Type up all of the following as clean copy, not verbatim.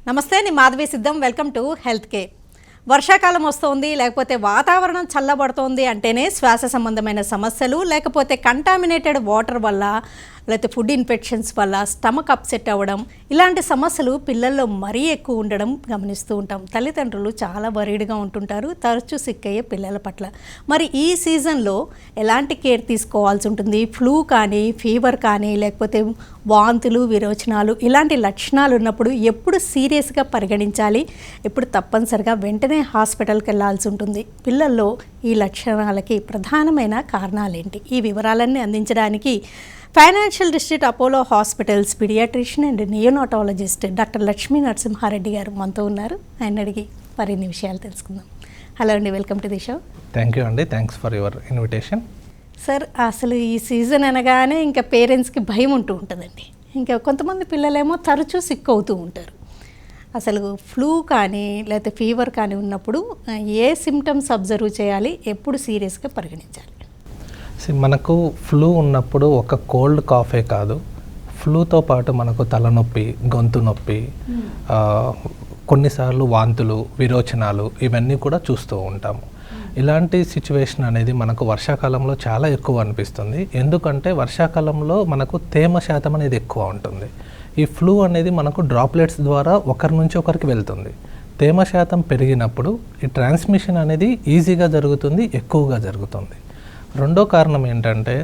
నమస్తే, నేను మాధవి సిద్ధం. Welcome to health care. వర్షాకాలం వస్తుంది, లేకపోతే వాతావరణం చల్లబడుతోంది అంటేనే శ్వాస సంబంధమైన సమస్యలు, లేకపోతే కంటామినేటెడ్ వాటర్ వల్ల, లేకపోతే ఫుడ్ ఇన్ఫెక్షన్స్ వల్ల స్టమక్ అప్సెట్ అవ్వడం, ఇలాంటి సమస్యలు పిల్లల్లో మరీ ఎక్కువ ఉండడం గమనిస్తూ ఉంటాం. తల్లిదండ్రులు చాలా వరీడ్గా ఉంటుంటారు తరచూ సిక్కయ్యే పిల్లల పట్ల. మరి ఈ సీజన్లో ఎలాంటి కేర్ తీసుకోవాల్సి ఉంటుంది? ఫ్లూ కానీ, ఫీవర్ కానీ, లేకపోతే వాంతులు, విరోచనాలు ఇలాంటి లక్షణాలు ఉన్నప్పుడు ఎప్పుడు సీరియస్గా పరిగణించాలి, ఎప్పుడు తప్పనిసరిగా వెంటనే హాస్పిటల్కి వెళ్ళాల్సి ఉంటుంది? పిల్లల్లో ఈ లక్షణాలకి ప్రధానమైన కారణాలేంటి? ఈ వివరాలన్నీ అందించడానికి financial district Apollo hospitals paediatrician and neonatologist doctor Lakshmi Narasimha Reddy గారు మనతో ఉన్నారు. ఆయన అడిగి మరిన్ని విషయాలు తెలుసుకుందాం. హలో అండి, welcome to the show. Thank you అండి, thanks for your invitation. Sir, అసలు ఈ సీజన్ అనగానే ఇంకా పేరెంట్స్కి భయం ఉంటూ ఉంటుందండి. ఇంకా కొంతమంది పిల్లలేమో తరచూ సిక్ అవుతూ ఉంటారు. అసలు ఫ్లూ కానీ లేకపోతే ఫీవర్ కానీ ఉన్నప్పుడు ఏ సిమ్టమ్స్ అబ్జర్వ్ చేయాలి, ఎప్పుడు సీరియస్గా పరిగణించాలి? మనకు ఫ్లూ ఉన్నప్పుడు ఒక కోల్డ్ కాఫే కాదు, ఫ్లూతో పాటు మనకు తలనొప్పి, గొంతు నొప్పి, కొన్నిసార్లు వాంతులు, విరోచనాలు ఇవన్నీ కూడా చూస్తూ ఉంటాము. ఇలాంటి సిచ్యువేషన్ అనేది మనకు వర్షాకాలంలో చాలా ఎక్కువ అనిపిస్తుంది. ఎందుకంటే వర్షాకాలంలో మనకు తేమ శాతం అనేది ఎక్కువ ఉంటుంది. ఈ ఫ్లూ అనేది మనకు డ్రాప్లెట్స్ ద్వారా ఒకరి నుంచి ఒకరికి వెళ్తుంది. తేమ శాతం పెరిగినప్పుడు ఈ ట్రాన్స్మిషన్ అనేది ఈజీగా జరుగుతుంది, ఎక్కువగా జరుగుతుంది. రెండో కారణం ఏంటంటే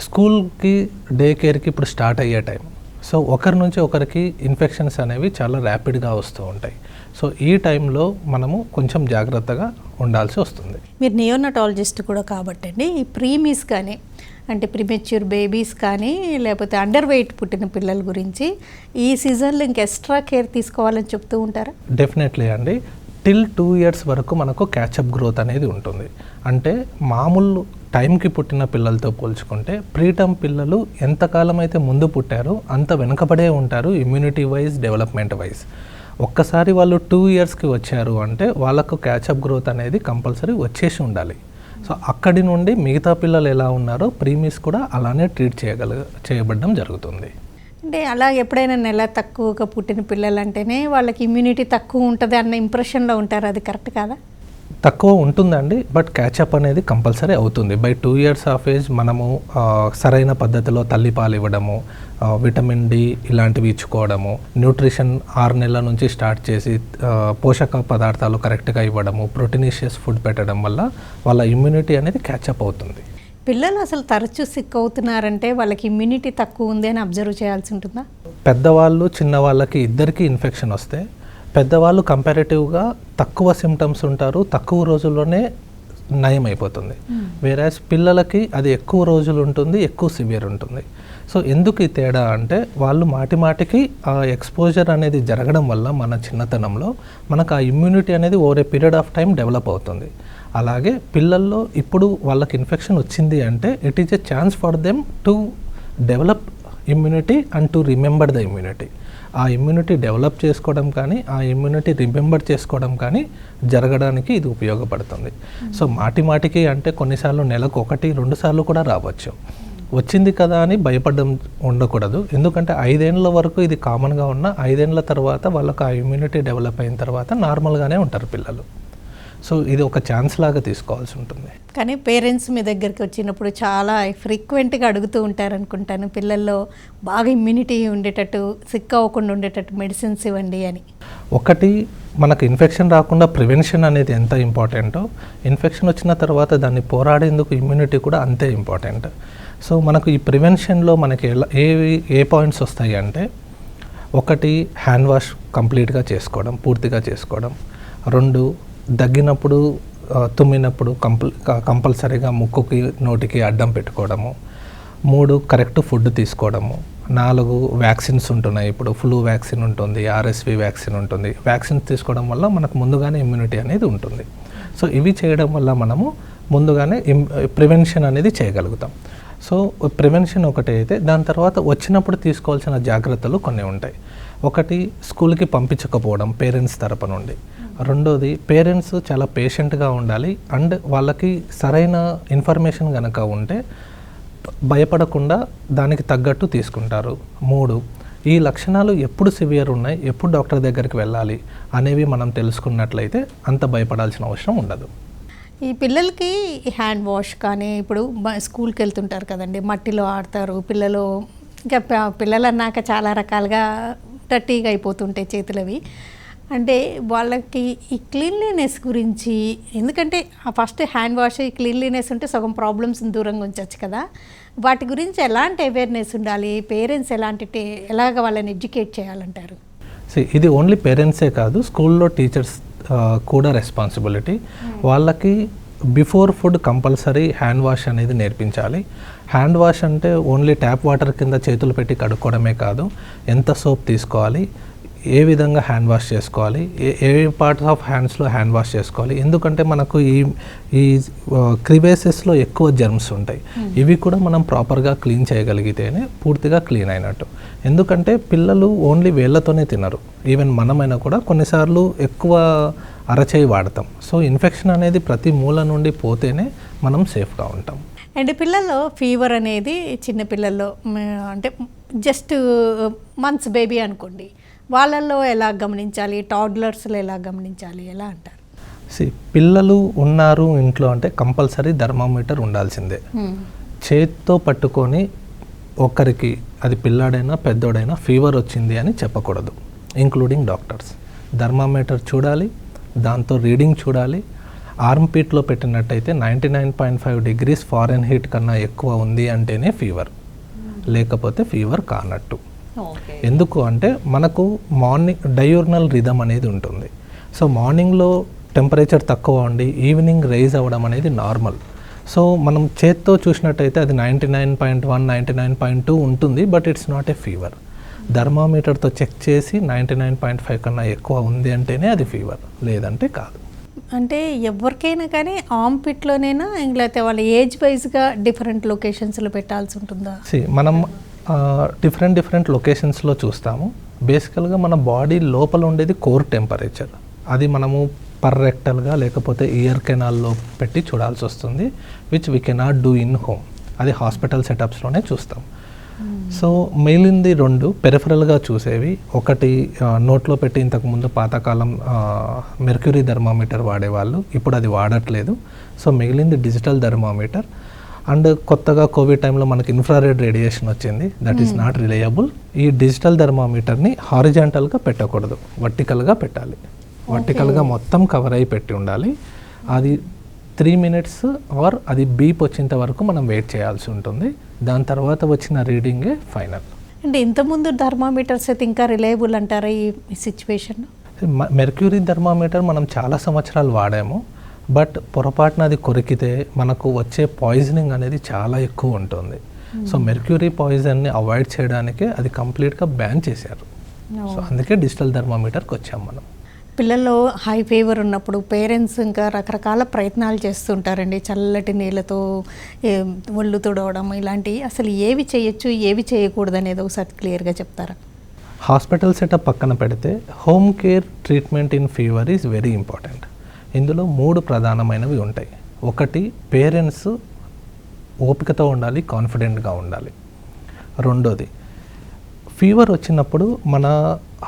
స్కూల్కి, డే కేర్కి ఇప్పుడు స్టార్ట్ అయ్యే టైం. సో ఒకరి నుంచి ఒకరికి ఇన్ఫెక్షన్స్ అనేవి చాలా ర్యాపిడ్గా వస్తూ ఉంటాయి. సో ఈ టైంలో మనము కొంచెం జాగ్రత్తగా ఉండాల్సి వస్తుంది. మీరు నియోనాటాలజిస్ట్ కూడా కాబట్టి అండి, ఈ ప్రీమీస్ కానీ అంటే ప్రీమెచ్యూర్ బేబీస్ కానీ లేకపోతే అండర్ వెయిట్ పుట్టిన పిల్లల గురించి ఈ సీజన్లో ఇంక ఎక్స్ట్రా కేర్ తీసుకోవాలని చెప్తూ ఉంటారా? డెఫినెట్లీ అండి. టిల్ 2 years వరకు మనకు క్యాచప్ గ్రోత్ అనేది ఉంటుంది. అంటే మామూలు టైంకి పుట్టిన పిల్లలతో పోల్చుకుంటే ప్రీటర్మ్ పిల్లలు ఎంతకాలం అయితే ముందు పుట్టారో అంత వెనుకబడే ఉంటారు ఇమ్యూనిటీ వైజ్, డెవలప్మెంట్ వైజ్. ఒక్కసారి వాళ్ళు 2 yearsకి వచ్చారు అంటే వాళ్ళకు క్యాచప్ గ్రోత్ అనేది కంపల్సరీ వచ్చేసి ఉండాలి. సో అక్కడి నుండి మిగతా పిల్లలు ఎలా ఉన్నారో ప్రీమీస్ కూడా అలానే ట్రీట్ చేయబడడం జరుగుతుంది. అంటే అలా ఎప్పుడైనా నెల తక్కువగా పుట్టిన పిల్లలు అంటేనే వాళ్ళకి ఇమ్యూనిటీ తక్కువ ఉంటుంది అన్న ఇంప్రెషన్లో ఉంటారు. అది కరెక్ట్ కాదా? తక్కువ ఉంటుందండి, బట్ క్యాచప్ అనేది కంపల్సరీ అవుతుంది. బై 2 years ఆఫ్ ఏజ్ మనము సరైన పద్ధతిలో తల్లిపాలు ఇవ్వడము, విటమిన్ డి ఇలాంటివి ఇచ్చుకోవడము, న్యూట్రిషన్ 6 నెలల నుంచి స్టార్ట్ చేసి పోషక పదార్థాలు కరెక్ట్గా ఇవ్వడము, ప్రోటీనిషియస్ ఫుడ్ పెట్టడం వల్ల వాళ్ళ ఇమ్యూనిటీ అనేది క్యాచప్ అవుతుంది. పిల్లలు అసలు తరచూ సిక్ అవుతున్నారంటే వాళ్ళకి ఇమ్యూనిటీ తక్కువ ఉంది అని అబ్జర్వ్ చేయాల్సి ఉంటుందా? పెద్దవాళ్ళు, చిన్నవాళ్ళకి ఇద్దరికి ఇన్ఫెక్షన్ వస్తే పెద్దవాళ్ళు కంపారిటివ్గా తక్కువ సిమ్టమ్స్ ఉంటారు, తక్కువ రోజుల్లోనే నయం అయిపోతుంది. వేరాజ్ పిల్లలకి అది ఎక్కువ రోజులు ఉంటుంది, ఎక్కువ సివియర్ ఉంటుంది. సో ఎందుకు ఈ తేడా అంటే వాళ్ళు మాటికి ఆ ఎక్స్పోజర్ అనేది జరగడం వల్ల మన చిన్నతనంలో మనకు ఆ ఇమ్యూనిటీ అనేది over a period of time develop అవుతుంది. అలాగే పిల్లల్లో ఇప్పుడు వాళ్ళకి ఇన్ఫెక్షన్ వచ్చింది అంటే it is a chance for them to develop immunity and to remember the immunity. ఆ ఇమ్యూనిటీ డెవలప్ చేసుకోవడం కానీ, ఆ ఇమ్యూనిటీ రిమెంబర్ చేసుకోవడం కానీ జరగడానికి ఇది ఉపయోగపడుతుంది. సో మాటికి అంటే కొన్నిసార్లు నెలకు 1-2 సార్లు కూడా రావచ్చు. వచ్చింది కదా అని భయపడడం ఉండకూడదు. ఎందుకంటే 5 ఏళ్ళ వరకు ఇది కామన్గా ఉన్న 5 ఏళ్ళ తర్వాత వాళ్ళకు ఆ ఇమ్యూనిటీ డెవలప్ అయిన తర్వాత నార్మల్గానే ఉంటారు పిల్లలు. సో ఇది ఒక ఛాన్స్ లాగా తీసుకోవాల్సి ఉంటుంది. కానీ పేరెంట్స్ మీ దగ్గరికి వచ్చినప్పుడు చాలా ఫ్రీక్వెంట్గా అడుగుతూ ఉంటారు అనుకుంటాను, పిల్లల్లో బాగా ఇమ్యూనిటీ ఉండేటట్టు, సిక్ అవ్వకుండా ఉండేటట్టు మెడిసిన్స్ ఇవ్వండి అని. ఒకటి, మనకు ఇన్ఫెక్షన్ రాకుండా ప్రివెన్షన్ అనేది ఎంత ఇంపార్టెంటో, ఇన్ఫెక్షన్ వచ్చిన తర్వాత దాన్ని పోరాడేందుకు ఇమ్యూనిటీ కూడా అంతే ఇంపార్టెంట్. సో మనకు ఈ ప్రివెన్షన్లో మనకి ఏ పాయింట్స్ వస్తాయి అంటే, ఒకటి హ్యాండ్ వాష్ కంప్లీట్గా చేసుకోవడం, పూర్తిగా చేసుకోవడం. 2, దగ్గినప్పుడు, తుమ్మినప్పుడు కంపల్సరీగా ముక్కుకి, నోటికి అడ్డం పెట్టుకోవడము. 3, కరెక్ట్ ఫుడ్ తీసుకోవడము. 4, వ్యాక్సిన్స్ ఉంటున్నాయి. ఇప్పుడు ఫ్లూ వ్యాక్సిన్ ఉంటుంది, ఆర్ఎస్వి వ్యాక్సిన్ ఉంటుంది. వ్యాక్సిన్స్ తీసుకోవడం వల్ల మనకు ముందుగానే ఇమ్యూనిటీ అనేది ఉంటుంది. సో ఇవి చేయడం వల్ల మనము ముందుగానే ప్రివెన్షన్ అనేది చేయగలుగుతాం. సో ప్రివెన్షన్ ఒకటి అయితే, దాని తర్వాత వచ్చినప్పుడు తీసుకోవాల్సిన జాగ్రత్తలు కొన్ని ఉంటాయి. ఒకటి, స్కూల్కి పంపించకపోవడం పేరెంట్స్ తరపు నుండి. రెండోది, పేరెంట్స్ చాలా పేషెంట్గా ఉండాలి అండ్ వాళ్ళకి సరైన ఇన్ఫర్మేషన్ కనుక ఉంటే భయపడకుండా దానికి తగ్గట్టు తీసుకుంటారు. 3, ఈ లక్షణాలు ఎప్పుడు సివియర్ ఉన్నాయి, ఎప్పుడు డాక్టర్ దగ్గరికి వెళ్ళాలి అనేవి మనం తెలుసుకున్నట్లయితే అంత భయపడాల్సిన అవసరం ఉండదు. ఈ పిల్లలకి హ్యాండ్ వాష్ కానీ ఇప్పుడు స్కూల్కి వెళ్తుంటారు కదండి, మట్టిలో ఆడతారు పిల్లలు, ఇంకా పిల్లలు అన్నాక చాలా రకాలుగా డర్టీగా అయిపోతుంటాయి చేతులవి. అంటే వాళ్ళకి ఈ క్లీన్లీనెస్ గురించి, ఎందుకంటే ఫస్ట్ హ్యాండ్ వాష్ ఈ క్లీన్లీనెస్ ఉంటే సగం ప్రాబ్లమ్స్ దూరంగా ఉంచవచ్చు కదా, వాటి గురించి ఎలాంటి అవేర్నెస్ ఉండాలి, పేరెంట్స్ ఎలాగ వాళ్ళని ఎడ్యుకేట్ చేయాలంటారు? ఇది ఓన్లీ పేరెంట్సే కాదు, స్కూల్లో టీచర్స్ కూడా రెస్పాన్సిబిలిటీ. వాళ్ళకి before food compulsory hand wash అనేది నేర్పించాలి. హ్యాండ్ వాష్ అంటే ఓన్లీ ట్యాప్ వాటర్ కింద చేతులు పెట్టి కడుక్కోవడమే కాదు, ఎంత సోప్ తీసుకోవాలి, ఏ విధంగా హ్యాండ్ వాష్ చేసుకోవాలి, ఏ పార్ట్స్ ఆఫ్ హ్యాండ్స్లో హ్యాండ్ వాష్ చేసుకోవాలి. ఎందుకంటే మనకు ఈ క్రివేసెస్లో ఎక్కువ జర్మ్స్ ఉంటాయి. ఇవి కూడా మనం ప్రాపర్గా క్లీన్ చేయగలిగితేనే పూర్తిగా క్లీన్ అయినట్టు. ఎందుకంటే పిల్లలు ఓన్లీ వేళ్ళతోనే తినరు, ఈవెన్ మనమైనా కూడా కొన్నిసార్లు ఎక్కువ అరచేయి వాడతాం. సో ఇన్ఫెక్షన్ అనేది ప్రతి మూల నుండి పోతేనే మనం సేఫ్గా ఉంటాం. అండ్ పిల్లల్లో ఫీవర్ అనేది చిన్న పిల్లల్లో అంటే జస్ట్ మంత్స్ బేబీ అనుకోండి, వాళ్ళల్లో ఎలా గమనించాలి, టాడ్లర్స్లో ఎలా గమనించాలి, ఎలా అంటారు? పిల్లలు ఉన్నారు ఇంట్లో అంటే కంపల్సరీ థర్మామీటర్ ఉండాల్సిందే. చేతితో పట్టుకొని ఒకరికి, అది పిల్లాడైనా పెద్దోడైనా ఫీవర్ వచ్చింది అని చెప్పకూడదు, ఇంక్లూడింగ్ డాక్టర్స్. థర్మామీటర్ చూడాలి, దాంతో రీడింగ్ చూడాలి. ఆర్మ్ పీట్లో పెట్టినట్టయితే 99.5 degrees ఫారెన్హీట్ కన్నా ఎక్కువ ఉంది అంటేనే ఫీవర్, లేకపోతే ఫీవర్ కానట్టు. ఎందుకు అంటే మనకు మార్నింగ్ డయూర్నల్ రిథమ్ అనేది ఉంటుంది. సో మార్నింగ్లో టెంపరేచర్ తక్కువ ఉండి ఈవినింగ్ రైజ్ అవ్వడం అనేది నార్మల్. సో మనం చేత్తో చూసినట్టయితే అది 99.1, 99.2 ఉంటుంది, but it's not a fever. థర్మామీటర్తో చెక్ చేసి 99.5 కన్నా ఎక్కువ ఉంది అంటేనే అది ఫీవర్, లేదంటే కాదు. అంటే ఎవరికైనా కానీ ఆర్మ్ పిట్లోనైనా, లేకపోతే వాళ్ళ ఏజ్ వైజ్గా డిఫరెంట్ లొకేషన్స్లో పెట్టాల్సి ఉంటుందా? మనం డిఫరెంట్ లొకేషన్స్లో చూస్తాము. బేసికల్గా మన బాడీ లోపల ఉండేది కోర్ టెంపరేచర్, అది మనము పర్రెక్టల్గా లేకపోతే ఇయర్ కెనాల్లో పెట్టి చూడాల్సి వస్తుంది, which we cannot do in home. అది హాస్పిటల్ సెటప్స్లోనే చూస్తాం. సో మిగిలింది 2 పెరిఫరల్గా చూసేవి. ఒకటి నోట్లో పెట్టి ఇంతకుముందు పాతకాలం మెర్క్యూరీ థర్మామీటర్ వాడేవాళ్ళు, ఇప్పుడు అది వాడట్లేదు. సో మిగిలింది డిజిటల్ థర్మామీటర్. అండ్ కొత్తగా కోవిడ్ టైంలో మనకి ఇన్ఫ్రారెడ్ రేడియేషన్ వచ్చింది, దట్ ఈస్ నాట్ రిలయబుల్. ఈ డిజిటల్ థర్మామీటర్ని హారిజాంటల్గా పెట్టకూడదు, వర్టికల్గా పెట్టాలి. వర్టికల్గా మొత్తం కవర్ అయి పెట్టి ఉండాలి. అది 3 minutes ఆర్ అది బీప్ వచ్చేంత వరకు మనం వెయిట్ చేయాల్సి ఉంటుంది. దాని తర్వాత వచ్చిన రీడింగే ఫైనల్. అంటే ఇంతకుముందు థర్మామీటర్స్ అయితే ఇంకా రిలయబుల్ అంటారా ఈ సిచ్యువేషన్? మెర్క్యూరీ థర్మామీటర్ మనం చాలా సంవత్సరాలు వాడాము, బట్ పొరపాటున అది కొరికితే మనకు వచ్చే పాయిజనింగ్ అనేది చాలా ఎక్కువ ఉంటుంది. సో మెర్క్యూరీ పాయిజన్ని అవాయిడ్ చేయడానికే అది కంప్లీట్గా బ్యాన్ చేశారు. సో అందుకే డిజిటల్ థర్మామీటర్కి వచ్చాం మనం. పిల్లల్లో హై ఫీవర్ ఉన్నప్పుడు పేరెంట్స్ ఇంకా రకరకాల ప్రయత్నాలు చేస్తుంటారండి, చల్లటి నీళ్ళతో ఒళ్ళు తుడవడం ఇలాంటివి. అసలు ఏవి చేయొచ్చు, ఏవి చేయకూడదు అనేది ఒకసారి క్లియర్గా చెప్తారా? హాస్పిటల్ సెటప్ పక్కన పెడితే home care treatment in fever is very important. ఇందులో 3 ప్రధానమైనవి ఉంటాయి. ఒకటి, పేరెంట్స్ ఓపికతో ఉండాలి, కాన్ఫిడెంట్గా ఉండాలి. రెండోది, ఫీవర్ వచ్చినప్పుడు మన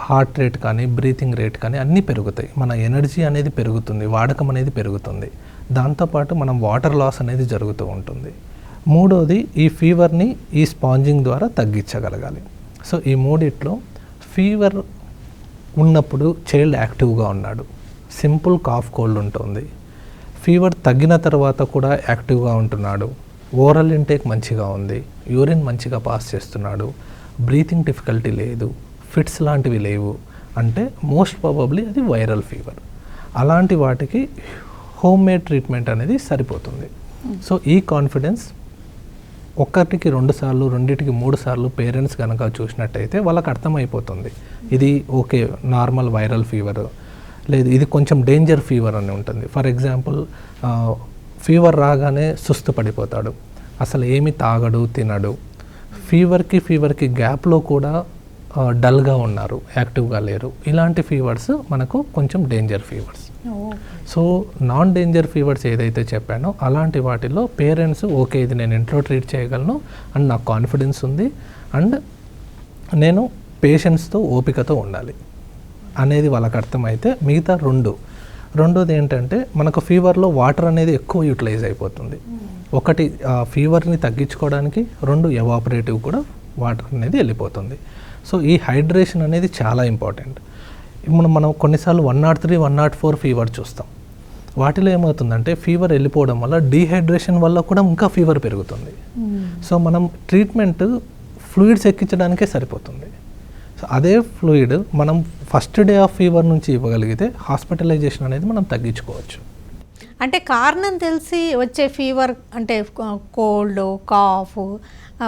హార్ట్ రేట్ కానీ బ్రీతింగ్ రేట్ కానీ అన్నీ పెరుగుతాయి, మన ఎనర్జీ అనేది పెరుగుతుంది, వాడకం అనేది పెరుగుతుంది. దాంతోపాటు మనం వాటర్ లాస్ అనేది జరుగుతూ ఉంటుంది. మూడోది, ఈ ఫీవర్ని ఈ స్పాంజింగ్ ద్వారా తగ్గించగలగాలి. సో ఈ మూడిట్లో ఫీవర్ ఉన్నప్పుడు చైల్డ్ యాక్టివ్గా ఉన్నాడు, సింపుల్ కాఫ్ కోల్డ్ ఉంటుంది, ఫీవర్ తగ్గిన తర్వాత కూడా యాక్టివ్గా ఉంటున్నాడు, ఓరల్ ఇంటేక్ మంచిగా ఉంది, యూరిన్ మంచిగా పాస్ చేస్తున్నాడు, బ్రీతింగ్ డిఫికల్టీ లేదు, ఫిట్స్ లాంటివి లేవు అంటే మోస్ట్ ప్రాబబ్లీ అది వైరల్ ఫీవర్. అలాంటి వాటికి హోమ్ మేడ్ ట్రీట్మెంట్ అనేది సరిపోతుంది. సో ఈ కాన్ఫిడెన్స్ 1కి 2 సార్లు 2కి 3 సార్లు పేరెంట్స్ కనుక చూసినట్టయితే వాళ్ళకి అర్థమైపోతుంది ఇది ఓకే నార్మల్ వైరల్ ఫీవర్, లేదు ఇది కొంచెం డేంజర్ ఫీవర్ అని ఉంటుంది. ఫర్ ఎగ్జాంపుల్ ఫీవర్ రాగానే సుస్తు పడిపోతాడు, అసలు ఏమి తాగడు తినడు, ఫీవర్కి గ్యాప్లో కూడా డల్గా ఉన్నారు, యాక్టివ్గా లేరు. ఇలాంటి ఫీవర్స్ మనకు కొంచెం danger fevers. So non danger fevers ఏదైతే చెప్పానో అలాంటి వాటిలో పేరెంట్స్ ఇది నేను ఇంట్లో ట్రీట్ చేయగలను అండ్ నాకు కాన్ఫిడెన్స్ ఉంది అండ్ నేను పేషెంట్స్తో ఓపికతో ఉండాలి అనేది వాళ్ళకి అర్థమైతే మిగతా రెండోది ఏంటంటే మనకు ఫీవర్లో వాటర్ అనేది ఎక్కువ యూటిలైజ్ అయిపోతుంది. ఒకటి ఫీవర్ని తగ్గించుకోవడానికి, 2 ఎవాపరేటివ్ కూడా వాటర్ అనేది వెళ్ళిపోతుంది. సో ఈ హైడ్రేషన్ అనేది చాలా ఇంపార్టెంట్. ఇప్పుడు మనం కొన్నిసార్లు 103, 104 ఫీవర్ చూస్తాం. వాటిలో ఏమవుతుందంటే ఫీవర్ వెళ్ళిపోవడం వల్ల డీహైడ్రేషన్ వల్ల కూడా ఇంకా ఫీవర్ పెరుగుతుంది. సో మనం ట్రీట్మెంట్ ఫ్లూయిడ్స్ ఎక్కించడానికే సరిపోతుంది. సో అదే ఫ్లూయిడ్ మనం ఫస్ట్ డే ఆఫ్ ఫీవర్ నుంచి ఇవ్వగలిగితే హాస్పిటలైజేషన్ అనేది మనం తగ్గించుకోవచ్చు. అంటే కారణం తెలిసి వచ్చే ఫీవర్ అంటే కోల్డ్, కాఫ్,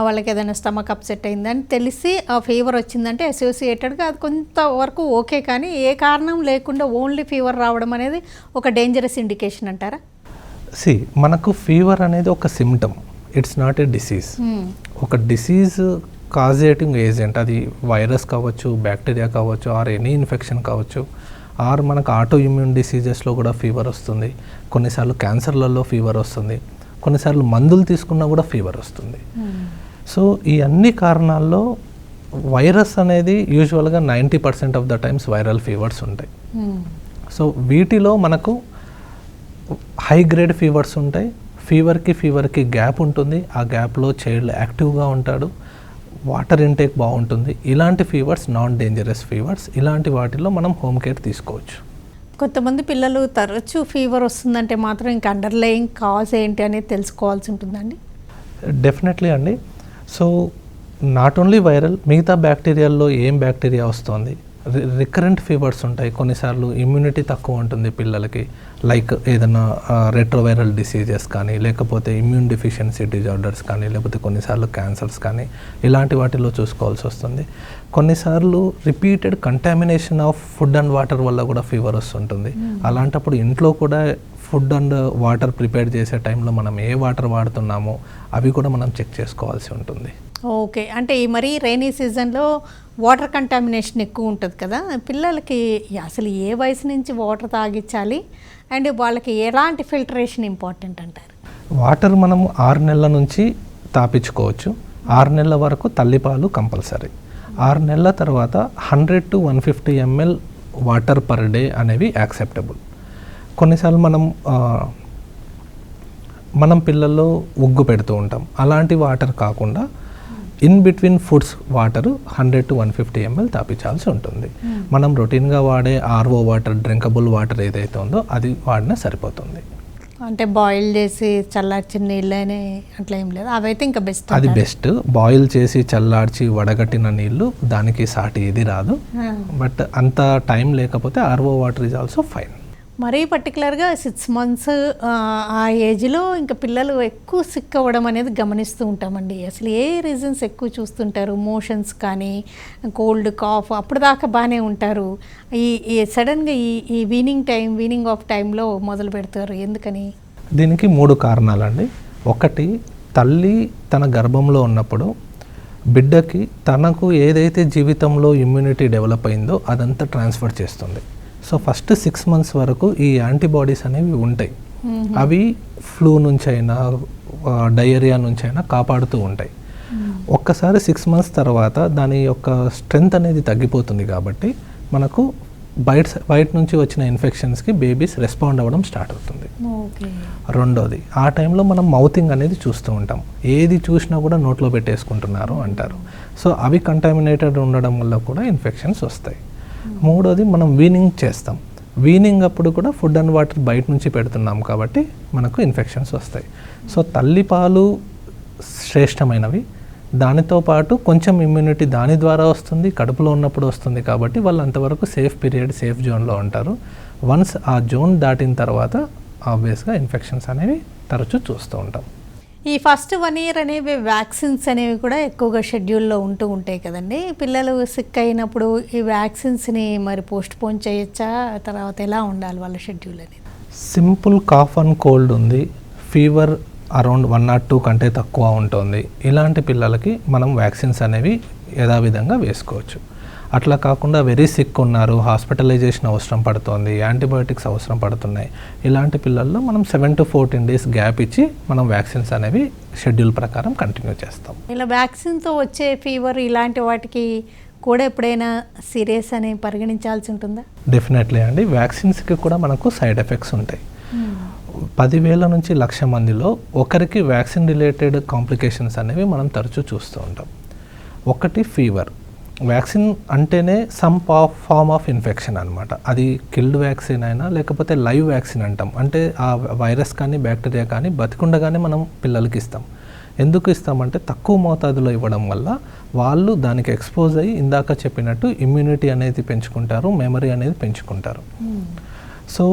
వాళ్ళకి ఏదైనా స్టమక్ అప్సెట్ అయిందని తెలిసి ఆ ఫీవర్ వచ్చిందంటే అసోసియేటెడ్గా అది కొంతవరకు ఓకే, కానీ ఏ కారణం లేకుండా ఓన్లీ ఫీవర్ రావడం అనేది ఒక డేంజరస్ ఇండికేషన్ అంటారా? మనకు ఫీవర్ అనేది ఒక symptom, it's not A disease. ఒక డిసీజ్ కాజేటింగ్ ఏజెంట్, అది వైరస్ కావచ్చు, బ్యాక్టీరియా కావచ్చు, ఆర్ ఎనీ ఇన్ఫెక్షన్ కావచ్చు, ఆర్ మనకు ఆటో ఇమ్యూన్ డిసీజెస్లో కూడా ఫీవర్ వస్తుంది, కొన్నిసార్లు క్యాన్సర్లలో ఫీవర్ వస్తుంది, కొన్నిసార్లు మందులు తీసుకున్నా కూడా ఫీవర్ వస్తుంది. సో ఈ అన్ని కారణాల్లో వైరస్ అనేది యూజువల్గా 90% of the times viral fevers ఉంటాయి. సో వీటిలో మనకు హై గ్రేడ్ ఫీవర్స్ ఉంటాయి. ఫీవర్కి గ్యాప్ ఉంటుంది, ఆ గ్యాప్లో చైల్డ్ యాక్టివ్గా ఉంటాడు, వాటర్ ఇంటేక్ బాగుంటుంది. ఇలాంటి ఫీవర్స్ నాన్ డేంజరస్ ఫీవర్స్. ఇలాంటి వాటిలో మనం హోమ్ కేర్ తీసుకోవచ్చు. కొంతమంది పిల్లలు తరచూ ఫీవర్ వస్తుందంటే మాత్రం ఇంకా అండర్లయింగ్ కాజ్ ఏంటి అనేది తెలుసుకోవాల్సి ఉంటుందండి. డెఫినెట్లీ అండి. సో నాట్ ఓన్లీ వైరల్, మిగతా బ్యాక్టీరియాల్లో ఏం బ్యాక్టీరియా వస్తుంది, రికరెంట్ ఫీవర్స్ ఉంటాయి. కొన్నిసార్లు ఇమ్యూనిటీ తక్కువ ఉంటుంది పిల్లలకి, లైక్ ఏదైనా రెట్రోవైరల్ డిసీజెస్ కానీ, లేకపోతే ఇమ్యూన్ డిఫిషియన్సీ డిజార్డర్స్ కానీ, లేకపోతే కొన్నిసార్లు క్యాన్సర్స్ కానీ, ఇలాంటి వాటిలో చూసుకోవాల్సి వస్తుంది. కొన్నిసార్లు repeated contamination of food and water వల్ల కూడా ఫీవర్ వస్తుంటుంది. అలాంటప్పుడు ఇంట్లో కూడా ఫుడ్ అండ్ వాటర్ ప్రిపేర్ చేసే టైంలో మనం ఏ వాటర్ వాడుతున్నామో అవి కూడా మనం చెక్ చేసుకోవాల్సి ఉంటుంది. ఓకే, అంటే ఈ మరీ రైనీ సీజన్లో వాటర్ కంటామినేషన్ ఎక్కువ ఉంటుంది కదా, పిల్లలకి అసలు ఏ వయసు నుంచి వాటర్ తాగించాలి అండ్ వాళ్ళకి ఎలాంటి ఫిల్టరేషన్ ఇంపార్టెంట్ అంటారు? వాటర్ మనము 6 నెలల నుంచి తాపించుకోవచ్చు. 6 నెలల వరకు తల్లిపాలు కంపల్సరీ. 6 నెలల తర్వాత 100 to 150 ml water per day అనేవి యాక్సెప్టబుల్. కొన్నిసార్లు మనం పిల్లల్లో ఉగ్గు పెడుతూ ఉంటాం, అలాంటి వాటర్ కాకుండా in between foods water 100 to 150 ml తాపించాల్సి ఉంటుంది. మనం రొటీన్గా వాడే ఆర్ఓ వాటర్, డ్రింకబుల్ వాటర్ ఏదైతే ఉందో అది వాడినా సరిపోతుంది. అంటే బాయిల్ చేసి చల్లార్చిన నీళ్ళనే అట్లా ఏం లేదు, అవైతే ఇంకా బెస్ట్. అది బెస్ట్. బాయిల్ చేసి చల్లార్చి వడగట్టిన నీళ్ళు దానికి సాటి ఏది రాదు. బట్ అంత టైం లేకపోతే RO water is also fine. మరీ పర్టికులర్గా 6 months ఆ ఏజ్లో ఇంకా పిల్లలు ఎక్కువ సిక్ అవ్వడం అనేది గమనిస్తూ ఉంటామండి. అసలు ఏ రీజన్స్ ఎక్కువ చూస్తుంటారు? మోషన్స్ కానీ, కోల్డ్, కాఫ్, అప్పుడు దాకా బాగానే ఉంటారు, ఈ సడన్గా ఈ వీనింగ్ ఆఫ్ టైంలో మొదలు పెడతారు, ఎందుకని? దీనికి 3 కారణాలండి. ఒకటి, తల్లి తన గర్భంలో ఉన్నప్పుడు బిడ్డకి తనకు ఏదైతే జీవితంలో ఇమ్యూనిటీ డెవలప్ అయిందో అదంతా ట్రాన్స్ఫర్ చేస్తుంది. సో ఫస్ట్ 6 months వరకు ఈ యాంటీబాడీస్ అనేవి ఉంటాయి. అవి ఫ్లూ నుంచైనా డయేరియా నుంచైనా కాపాడుతూ ఉంటాయి. ఒక్కసారి 6 months తర్వాత దాని యొక్క స్ట్రెంగ్త్ అనేది తగ్గిపోతుంది కాబట్టి మనకు బయట నుంచి వచ్చిన ఇన్ఫెక్షన్స్కి బేబీస్ రెస్పాండ్ అవ్వడం స్టార్ట్ అవుతుంది. రెండోది, ఆ టైంలో మనం మౌతింగ్ అనేది చూస్తూ ఉంటాం, ఏది చూసినా కూడా నోట్లో పెట్టేసుకుంటున్నారు అంటారు. సో అవి కంటామినేటెడ్ ఉండడం వల్ల కూడా ఇన్ఫెక్షన్స్ వస్తాయి. మూడోది, మనం వీనింగ్ చేస్తాం. వీనింగ్ అప్పుడు కూడా ఫుడ్ అండ్ వాటర్ బయట నుంచి పెడుతున్నాం కాబట్టి మనకు ఇన్ఫెక్షన్స్ వస్తాయి. సో తల్లిపాలు శ్రేష్టమైనవి. దానితో పాటు కొంచెం ఇమ్యూనిటీ దాని ద్వారా వస్తుంది, కడుపులో ఉన్నప్పుడు వస్తుంది కాబట్టి వాళ్ళు అంతవరకు సేఫ్ పీరియడ్, సేఫ్ జోన్లో ఉంటారు. వన్స్ ఆ జోన్ దాటిన తర్వాత ఆబ్వియస్గా ఇన్ఫెక్షన్స్ అనేవి తరచూ చూస్తూ ఉంటాం. ఈ ఫస్ట్ 1 year అనేవి వ్యాక్సిన్స్ అనేవి కూడా ఎక్కువగా షెడ్యూల్లో ఉంటూ ఉంటాయి కదండి. పిల్లలు సిక్ అయినప్పుడు ఈ వ్యాక్సిన్స్ని మరి పోస్ట్ పోన్ చేయొచ్చా? తర్వాత ఎలా ఉండాలి వాళ్ళ షెడ్యూల్ అనేది? సింపుల్ కాఫ్ అండ్ కోల్డ్ ఉంది, ఫీవర్ అరౌండ్ 1 or 2 కంటే తక్కువ ఉంటుంది, ఇలాంటి పిల్లలకి మనం వ్యాక్సిన్స్ అనేవి యథావిధంగా వేసుకోవచ్చు. అట్లా కాకుండా వెరీ సిక్ ఉన్నారు, హాస్పిటలైజేషన్ అవసరం పడుతుంది, యాంటీబయాటిక్స్ అవసరం పడుతున్నాయి, ఇలాంటి పిల్లల్లో మనం 7 to 14 days గ్యాప్ ఇచ్చి మనం వ్యాక్సిన్స్ అనేవి షెడ్యూల్ ప్రకారం కంటిన్యూ చేస్తాం. ఇలా వ్యాక్సిన్తో వచ్చే ఫీవర్ ఇలాంటి వాటికి కూడా ఎప్పుడైనా సీరియస్ అని పరిగణించాల్సి ఉంటుందా? డెఫినెట్లీ అండి. వ్యాక్సిన్స్కి కూడా మనకు సైడ్ ఎఫెక్ట్స్ ఉంటాయి. 10,000 నుంచి 1,00,000 మందిలో ఒకరికి వ్యాక్సిన్ రిలేటెడ్ కాంప్లికేషన్స్ అనేవి మనం తరచూ చూస్తూ ఉంటాం. ఒకటి ఫీవర్. వ్యాక్సిన్ అంటేనే సమ్ ఫార్మ్ ఆఫ్ ఇన్ఫెక్షన్ అనమాట. అది కిల్డ్ వ్యాక్సిన్ అయినా లేకపోతే లైవ్ వ్యాక్సిన్ అంటాం. అంటే ఆ వైరస్ కానీ బ్యాక్టీరియా కానీ బతికుండగానే మనం పిల్లలకి ఇస్తాం. ఎందుకు ఇస్తామంటే తక్కువ మోతాదులో ఇవ్వడం వల్ల వాళ్ళు దానికి ఎక్స్పోజ్ అయ్యి ఇందాక చెప్పినట్టు ఇమ్యూనిటీ అనేది పెంచుకుంటారు, మెమరీ అనేది పెంచుకుంటారు. సో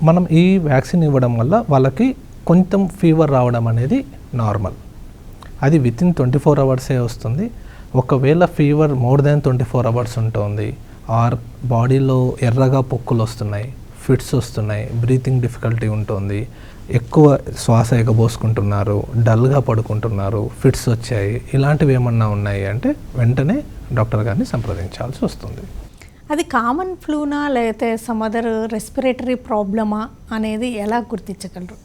మనం ఈ వ్యాక్సిన్ ఇవ్వడం వల్ల వాళ్ళకి కొంచెం ఫీవర్ రావడం అనేది నార్మల్. అది వితిన్ 24 అవర్సే వస్తుంది. ఒకవేళ ఫీవర్ మోర్ దాన్ 24 అవర్స్ ఉంటుంది, ఆర్ బాడీలో ఎర్రగా పొక్కులు వస్తున్నాయి, ఫిట్స్ వస్తున్నాయి, బ్రీతింగ్ డిఫికల్టీ ఉంటుంది, ఎక్కువ శ్వాస ఎగబోసుకుంటున్నారు, డల్గా పడుకుంటున్నారు, ఫిట్స్ వచ్చాయి, ఇలాంటివి ఏమన్నా ఉన్నాయి అంటే వెంటనే డాక్టర్ గారిని సంప్రదించాల్సి వస్తుంది. అది కామన్ ఫ్లూనా లేకపోతే సమ్ అదర్ రెస్పిరేటరీ ప్రాబ్లమా అనేది ఎలా గుర్తించగలరు?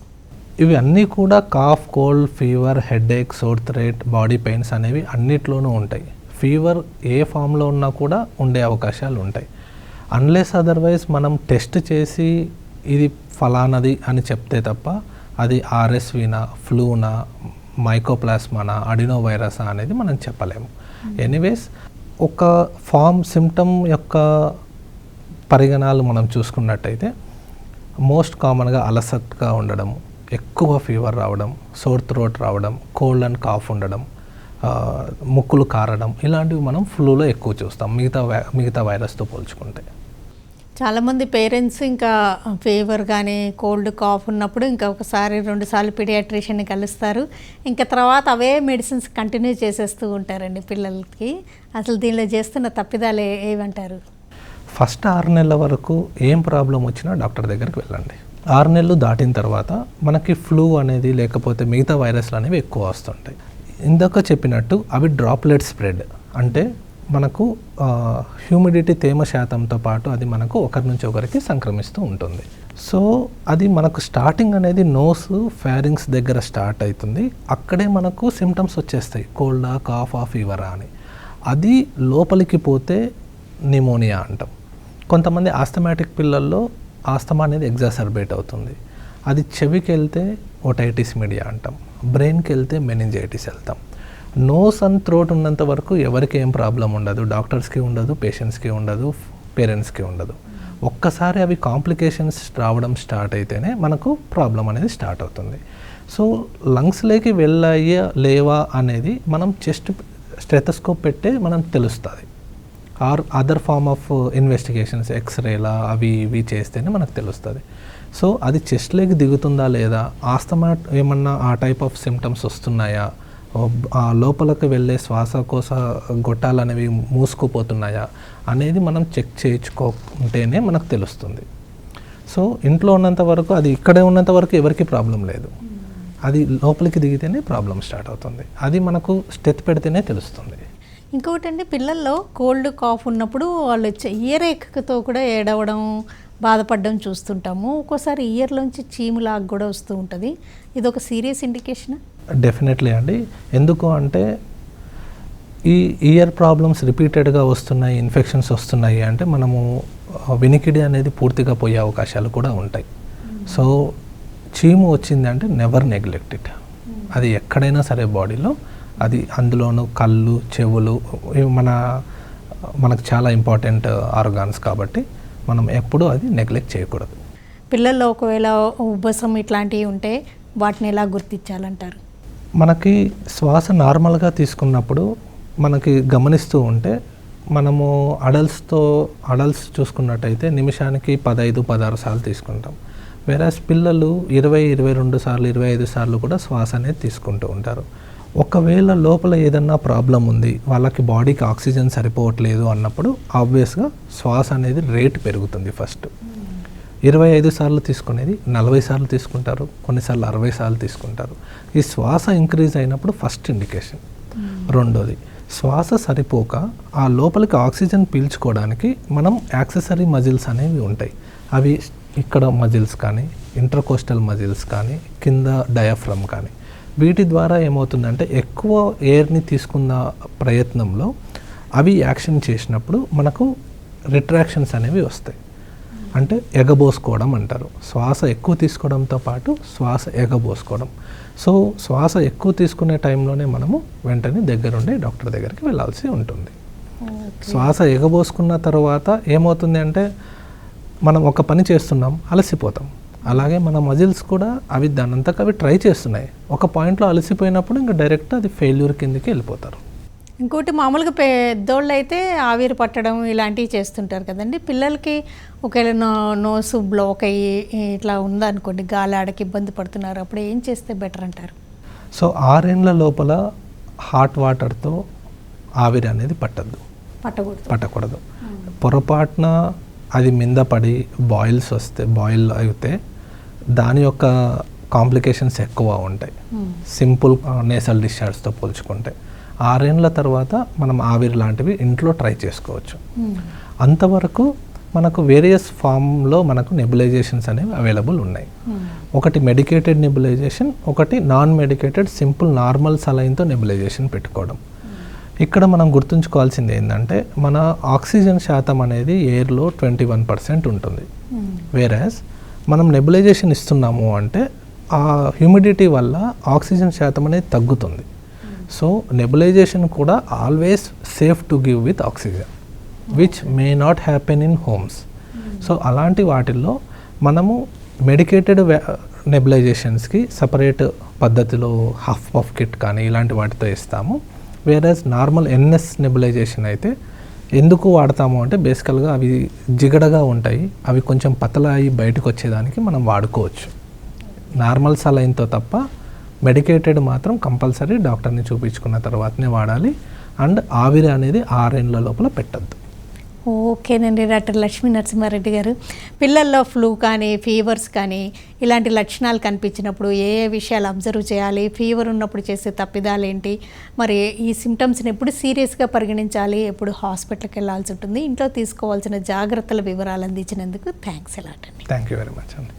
ఇవి అన్నీ కూడా cough, cold, fever, headache, sore throat, body pains అనేవి అన్నిట్లోనూ ఉంటాయి. ఫీవర్ ఏ ఫామ్లో ఉన్నా కూడా ఉండే అవకాశాలు ఉంటాయి. అన్లెస్ అదర్వైజ్ మనం టెస్ట్ చేసి ఇది ఫలానది అని చెప్తే తప్ప అది ఆర్ఎస్వీనా, ఫ్లూనా, మైకోప్లాస్మానా, అడినో వైరసా అనేది మనం చెప్పలేము. ఎనీవేస్ ఒక ఫామ్ సిమ్టమ్ యొక్క పరిగణాలు మనం చూసుకున్నట్టయితే మోస్ట్ కామన్గా అలసటగా ఉండడం, ఎక్కువ ఫీవర్ రావడం, సోర్ థ్రోట్ రావడం, కోల్డ్ అండ్ కాఫ్ ఉండడం, ముక్కులు కారడం, ఇలాంటివి మనం ఫ్లూలో ఎక్కువ చూస్తాం మిగతా వైరస్తో పోల్చుకుంటే. చాలామంది పేరెంట్స్ ఇంకా ఫీవర్ కానీ కోల్డ్ కాఫ్ ఉన్నప్పుడు ఇంకా ఒకసారి 2 సార్లు పీడియాట్రిషియన్ని కలుస్తారు. ఇంకా తర్వాత అవే మెడిసిన్స్ కంటిన్యూ చేసేస్తూ ఉంటారండి పిల్లలకి. అసలు దీనిలో చేస్తున్న తప్పిదాలు ఏమంటారు? ఫస్ట్ 6 నెలల వరకు ఏం ప్రాబ్లం వచ్చినా డాక్టర్ దగ్గరికి వెళ్ళండి. 6 నెలలు దాటిన తర్వాత మనకి ఫ్లూ అనేది లేకపోతే మిగతా వైరస్లు అనేవి ఎక్కువ వస్తుంటాయి. ఇందాక చెప్పినట్టు అవి డ్రాప్లెట్ స్ప్రెడ్, అంటే మనకు హ్యూమిడిటీ తేమ శాతంతో పాటు అది మనకు ఒకరి నుంచి ఒకరికి సంక్రమిస్తూ ఉంటుంది. సో అది మనకు స్టార్టింగ్ అనేది నోస్, ఫ్యారింగ్స్ దగ్గర స్టార్ట్ అవుతుంది. అక్కడే మనకు సిమ్టమ్స్ వచ్చేస్తాయి, కోల్డా, కాఫా, ఫీవరా అని. అది లోపలికి పోతే నిమోనియా అంటాం. కొంతమంది ఆస్థమాటిక్ పిల్లల్లో ఆస్తమా అనేది ఎగ్జాసర్బేట్ అవుతుంది. అది చెవికి వెళ్తే ఓటైటిస్ మీడియా అంటాం, బ్రెయిన్కి వెళ్తే మెనింజైటిస్ వెళ్తాం. నోస్ అండ్ థ్రోట్ ఉన్నంత వరకు ఎవరికి ఏం ప్రాబ్లం ఉండదు, డాక్టర్స్కి ఉండదు, పేషెంట్స్కి ఉండదు, పేరెంట్స్కి ఉండదు. ఒక్కసారి అవి కాంప్లికేషన్స్ రావడం స్టార్ట్ అయితేనే మనకు ప్రాబ్లం అనేది స్టార్ట్ అవుతుంది. సో లంగ్స్లోకి వెళ్ళాయా లేవా అనేది మనం చెస్ట్ స్టెథోస్కోప్ పెట్టే మనం తెలుస్తుంది. Or other form of investigations, ఎక్స్రేలా అవి ఇవి చేస్తేనే మనకు తెలుస్తుంది. సో అది చెస్ట్లోకి దిగుతుందా లేదా, ఆస్తమా ఏమన్నా ఆ టైప్ ఆఫ్ సిమ్టమ్స్ వస్తున్నాయా, లోపలికి వెళ్ళే శ్వాసకోశ గొట్టాలు అనేవి మూసుకుపోతున్నాయా అనేది మనం చెక్ చేయించుకుంటేనే మనకు తెలుస్తుంది. సో ఇంట్లో ఉన్నంత వరకు, అది ఇక్కడే ఉన్నంత వరకు ఎవరికి ప్రాబ్లం లేదు. అది లోపలికి దిగితేనే ప్రాబ్లం స్టార్ట్ అవుతుంది. అది మనకు స్టెత్ పెడితేనే తెలుస్తుంది. ఇంకొకటి అండి, పిల్లల్లో కోల్డ్ కాఫ్ ఉన్నప్పుడు వాళ్ళు ఇయర్ ఎక్తో కూడా ఏడవడం, బాధపడడం చూస్తుంటాము. ఒక్కోసారి ఇయర్లోంచి చీములాగా కూడా వస్తూ ఉంటుంది. ఇది ఒక సీరియస్ ఇండికేషన్? డెఫినెట్లీ అండి. ఎందుకు అంటే ఈ ఇయర్ ప్రాబ్లమ్స్ రిపీటెడ్గా వస్తున్నాయి, ఇన్ఫెక్షన్స్ వస్తున్నాయి అంటే మనము వినికిడి అనేది పూర్తిగా పోయే అవకాశాలు కూడా ఉంటాయి. సో చీము వచ్చిందంటే నెవర్ నెగ్లెక్ట్ ఇట్. అది ఎక్కడైనా సరే బాడీలో, అది అందులోనూ కళ్ళు, చెవులు మనకు చాలా ఇంపార్టెంట్ ఆర్గాన్స్ కాబట్టి మనం ఎప్పుడూ అది నెగ్లెక్ట్ చేయకూడదు. పిల్లల్లో ఒకవేళ ఉబ్బసం ఇట్లాంటివి ఉంటే వాటిని ఎలా గుర్తించాలంటారు? మనకి శ్వాస నార్మల్గా తీసుకున్నప్పుడు మనకి గమనిస్తూ ఉంటే మనము అడల్ట్స్ చూసుకున్నట్టయితే నిమిషానికి 15-16 సార్లు తీసుకుంటాం. వేరాస్ పిల్లలు 20-22 సార్లు, 25 సార్లు కూడా శ్వాస అనేది తీసుకుంటూ ఉంటారు. ఒకవేళ లోపల ఏదన్నా ప్రాబ్లం ఉంది, వాళ్ళకి బాడీకి ఆక్సిజన్ సరిపోవట్లేదు అన్నప్పుడు ఆబ్వియస్గా శ్వాస అనేది రేట్ పెరుగుతుంది. ఫస్ట్ 25 సార్లు తీసుకునేది 40 సార్లు తీసుకుంటారు, కొన్నిసార్లు 60 సార్లు తీసుకుంటారు. ఈ శ్వాస ఇంక్రీజ్ అయినప్పుడు ఫస్ట్ ఇండికేషన్. రెండోది, శ్వాస సరిపోక ఆ లోపలికి ఆక్సిజన్ పీల్చుకోవడానికి మనం యాక్సెసరీ మజిల్స్ అనేవి ఉంటాయి. అవి ఇక్కడ మజిల్స్ కానీ, ఇంటర్కోస్టల్ మజిల్స్ కానీ, కింద డయాఫ్రమ్ కానీ, వీటి ద్వారా ఏమవుతుందంటే ఎక్కువ ఎయిర్ని తీసుకున్న ప్రయత్నంలో అవి యాక్షన్ చేసినప్పుడు మనకు రిట్రాక్షన్స్ అనేవి వస్తాయి. అంటే ఎగబోసుకోవడం అంటారు. శ్వాస ఎక్కువ తీసుకోవడంతో పాటు శ్వాస ఎగబోసుకోవడం. సో శ్వాస ఎక్కువ తీసుకునే టైంలోనే మనము వెంటనే దగ్గరుండి డాక్టర్ దగ్గరికి వెళ్ళాల్సి ఉంటుంది. శ్వాస ఎగబోసుకున్న తర్వాత ఏమవుతుంది అంటే మనం ఒక పని చేస్తున్నాం, అలసిపోతాం. అలాగే మన మజిల్స్ కూడా అవి దానంతకు అవి ట్రై చేస్తున్నాయి. ఒక పాయింట్లో అలసిపోయినప్పుడు ఇంకా డైరెక్ట్ అది ఫెయిల్యూర్ కిందకి వెళ్ళిపోతారు. ఇంకోటి మామూలుగా పెద్దోళ్ళు అయితే ఆవిరి పట్టడం ఇలాంటివి చేస్తుంటారు కదండి. పిల్లలకి ఒకవేళ నోసు బ్లాక్ అయ్యి ఇట్లా ఉందనుకోండి, గాలి ఆడకి ఇబ్బంది పడుతున్నారు, అప్పుడు ఏం చేస్తే బెటర్ అంటారు? సో 6 ఏళ్ల లోపల హాట్ వాటర్తో ఆవిరి అనేది పట్టకూడదు. పొరపాటున అది మింద పడి బాయిల్ అయితే దాని యొక్క కాంప్లికేషన్స్ ఎక్కువ ఉంటాయి సింపుల్ నేసల్ డిశ్చార్జ్తో పోల్చుకుంటే. 6 ఏళ్ల తర్వాత మనం ఆవిరి లాంటివి ఇంట్లో ట్రై చేసుకోవచ్చు. అంతవరకు మనకు వేరియస్ ఫామ్లో మనకు నెబులైజేషన్స్ అనేవి అవైలబుల్ ఉన్నాయి. ఒకటి మెడికేటెడ్ నెబులైజేషన్, ఒకటి నాన్ మెడికేటెడ్ సింపుల్ నార్మల్ సలైన్తో నెబులైజేషన్ పెట్టుకోవడం. ఇక్కడ మనం గుర్తుంచుకోవాల్సింది ఏంటంటే మన ఆక్సిజన్ శాతం అనేది ఎయిర్లో 21% ఉంటుంది. వేరాజ్ మనం నెబులైజేషన్ ఇస్తున్నాము అంటే ఆ హ్యూమిడిటీ వల్ల ఆక్సిజన్ శాతం అనేది తగ్గుతుంది. సో నెబులైజేషన్ కూడా always safe to give with oxygen which may not happen in homes. So అలాంటి వాటిల్లో మనము మెడికేటెడ్ నెబులైజేషన్స్కి సపరేట్ పద్ధతిలో హాఫ్ పఫ్ కిట్ కానీ ఇలాంటి వాటితో ఇస్తాము. వేరేజ్ నార్మల్ ఎన్ఎస్ నెబులైజేషన్ అయితే ఎందుకు వాడతాము అంటే బేసికల్గా అవి జిగడగా ఉంటాయి, అవి కొంచెం పతలా అయ్యి బయటకు వచ్చేదానికి మనం వాడుకోవచ్చు. నార్మల్ సలైన్తో తప్ప మెడికేటెడ్ మాత్రం కంపల్సరీ డాక్టర్ని చూపించుకున్న తర్వాతనే వాడాలి. అండ్ ఆవిరి అనేది 6 ఏళ్ల లోపల పెట్టద్దు. ఓకేనండి. డాక్టర్ లక్ష్మీ నరసింహారెడ్డి గారు, పిల్లల్లో ఫ్లూ కానీ ఫీవర్స్ కానీ ఇలాంటి లక్షణాలు కనిపించినప్పుడు ఏ విషయాలు అబ్జర్వ్ చేయాలి, ఫీవర్ ఉన్నప్పుడు చేసే తప్పిదాలు ఏంటి, మరి ఈ సిమ్టమ్స్ని ఎప్పుడు సీరియస్గా పరిగణించాలి, ఎప్పుడు హాస్పిటల్కి వెళ్ళాల్సి ఉంటుంది, ఇంట్లో తీసుకోవాల్సిన జాగ్రత్తల వివరాలు అందించినందుకు థ్యాంక్స్ ఎలాట్ అండి. థ్యాంక్ యూ వెరీ మచ్ అండి.